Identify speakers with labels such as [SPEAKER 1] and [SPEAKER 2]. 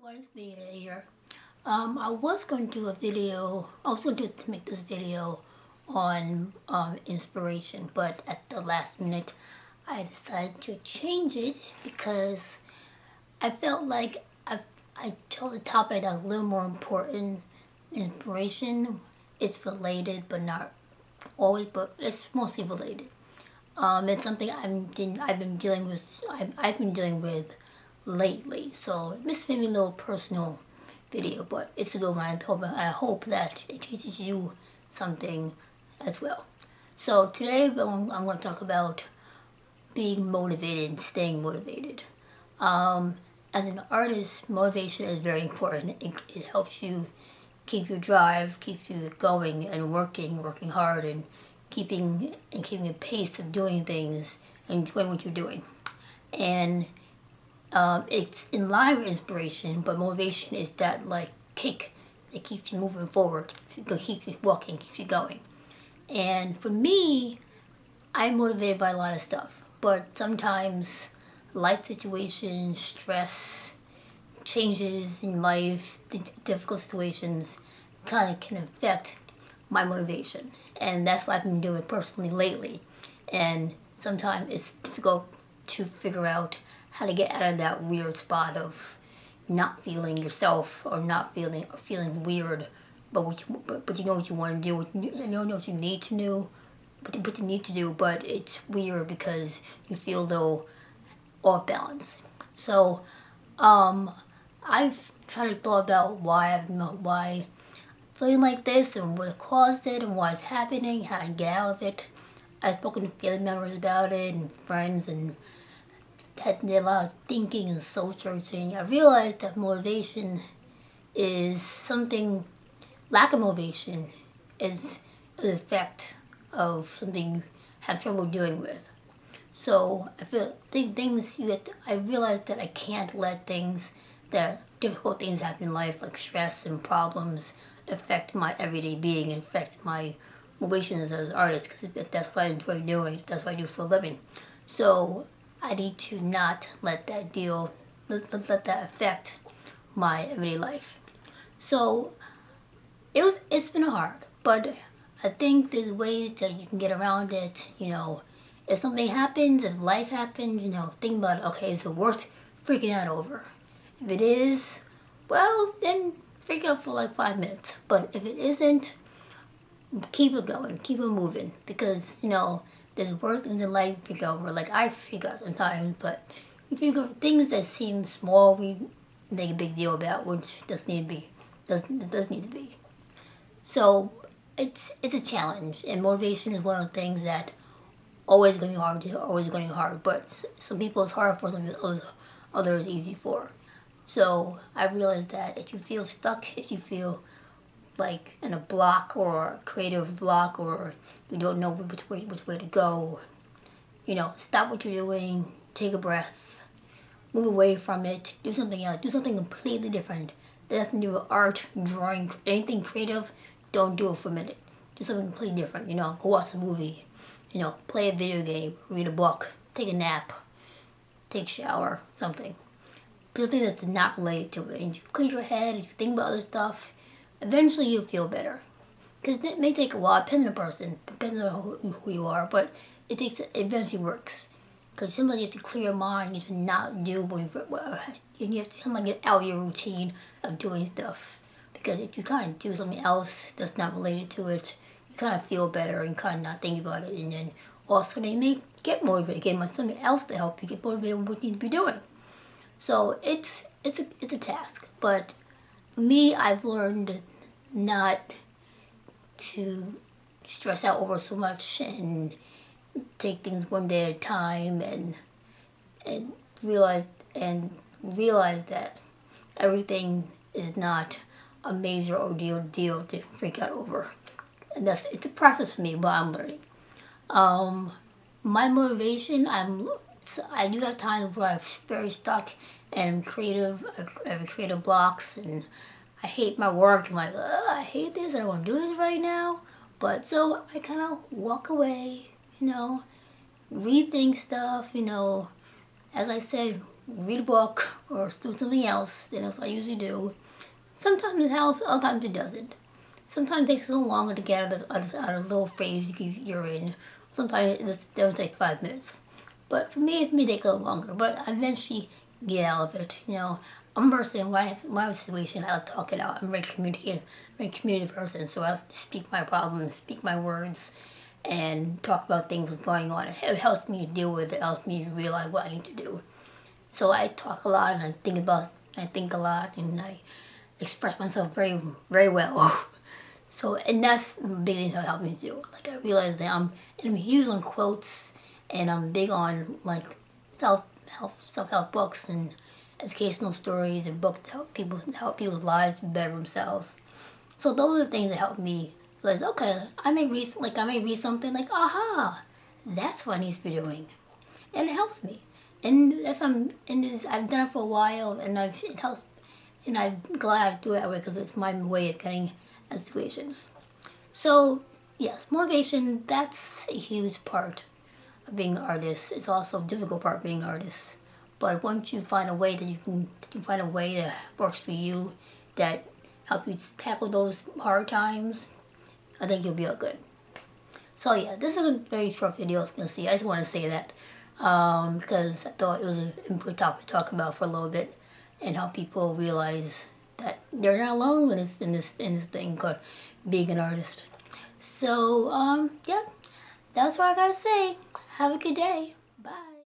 [SPEAKER 1] everyone, it's Weade here. I was going to do a video, I was going to make this video on inspiration, but at the last minute I decided to change it because I felt like I chose a topic that's a little more important. Inspiration is related, but not always, but it's mostly related. It's something I've been dealing with lately, so this may be a little personal video, but it's a good one. I hope that it teaches you something as well. So today I'm going to talk about being motivated and staying motivated. As an artist, motivation is very important. It helps you keep your drive, keeps you going and working hard, and keeping a pace of doing things, enjoying what you're doing. And it's in line with inspiration, but motivation is that like kick that keeps you moving forward, keeps you walking, keeps you going. And for me, I'm motivated by a lot of stuff, but sometimes life situations, stress, changes in life, difficult situations kind of can affect my motivation. And that's what I've been doing personally lately. And sometimes it's difficult to figure out how to get out of that weird spot of not feeling yourself, or feeling weird, but you know what you want to do, you know what you need to do, but it's weird because you feel a little off balance. So I've tried to thought about why feeling like this and what caused it and why it's happening, how to get out of it. I've spoken to family members about it and friends, and had a lot of thinking and soul searching. I realized that motivation is something, lack of motivation is an effect of something you have trouble dealing with. So I realized that I can't let difficult things happen in life, like stress and problems, affect my everyday being and affect my motivation as an artist, because that's what I enjoy doing, that's what I do for a living. So I need to not let that let that affect my everyday life. So it's been hard, but I think there's ways that you can get around it. If something happens, if life happens, think about it. Okay, is it worth freaking out over? If it is, well, then freak out for like 5 minutes. But if it isn't, keep it going, keep it moving, because there's worse things in life to freak over. Like I freak out sometimes, but you figure things that seem small, we make a big deal about, which does need to be. So it's a challenge, and motivation is one of the things that always going to be hard. But some people it's hard for, some others easy for. So I realized that if you feel stuck, if you feel like in a block, or a creative block, or you don't know which way to go, stop what you're doing, take a breath, move away from it, do something else, do something completely different. That has to do with art, drawing, anything creative. Don't do it for a minute. Do something completely different. Go watch a movie, play a video game, read a book, take a nap, take a shower, something that's not related to it. And you clear your head, and you think about other stuff, eventually you'll feel better. Because it may take a while, depends on the person, depends on who you are, but it eventually works. Because sometimes you have to clear your mind, you have to not do and you have to somehow get out of your routine of doing stuff. Because if you kind of do something else that's not related to it, you kind of feel better and kind of not think about it, and then also you may get motivated again by something else to help you get motivated with what you need to be doing. So it's a task, but for me, I've learned not to stress out over so much and take things one day at a time, and realize that everything is not a major ordeal deal to freak out over. And it's a process for me, but I'm learning. My motivation, I do have times where I'm very stuck and I have creative blocks, and I hate my work. I'm like, I hate this, I don't want to do this right now. But so I kind of walk away, rethink stuff, as I said, read a book or do something else than I usually do. Sometimes it helps, other times it doesn't. Sometimes it takes a little longer to get out of the little phase you're in. Sometimes it doesn't take 5 minutes. But for me, it may take a little longer, but I eventually get out of it. You know, I'm a person, when I have my situation, I'll talk it out. I'm a very communicative person, so I'll speak my problems, speak my words, and talk about things going on. It helps me to deal with it, it helps me to realize what I need to do. So I talk a lot, and I think a lot, and I express myself very, very well. So, and that's a big thing that helped me do. Like, I realized that I'm huge on quotes, and I'm big on, like, self-help books and educational stories and books to help people's lives better themselves. So those are the things that help me realize, okay, I may read something like, aha, that's what I need to be doing. And it helps me. And I've done it for a while, and it helps, and I'm glad I do it that way because it's my way of getting out of situations. So yes, motivation, that's a huge part of being an artist. It's also a difficult part of being an artist. But once you find a way that works for you, that help you tackle those hard times, I think you'll be all good. So yeah, this is a very short video, as you can see. I just want to say that because I thought it was an important topic to talk about for a little bit, and help people realize that they're not alone in this thing called being an artist. So yeah, that's what I gotta say. Have a good day. Bye.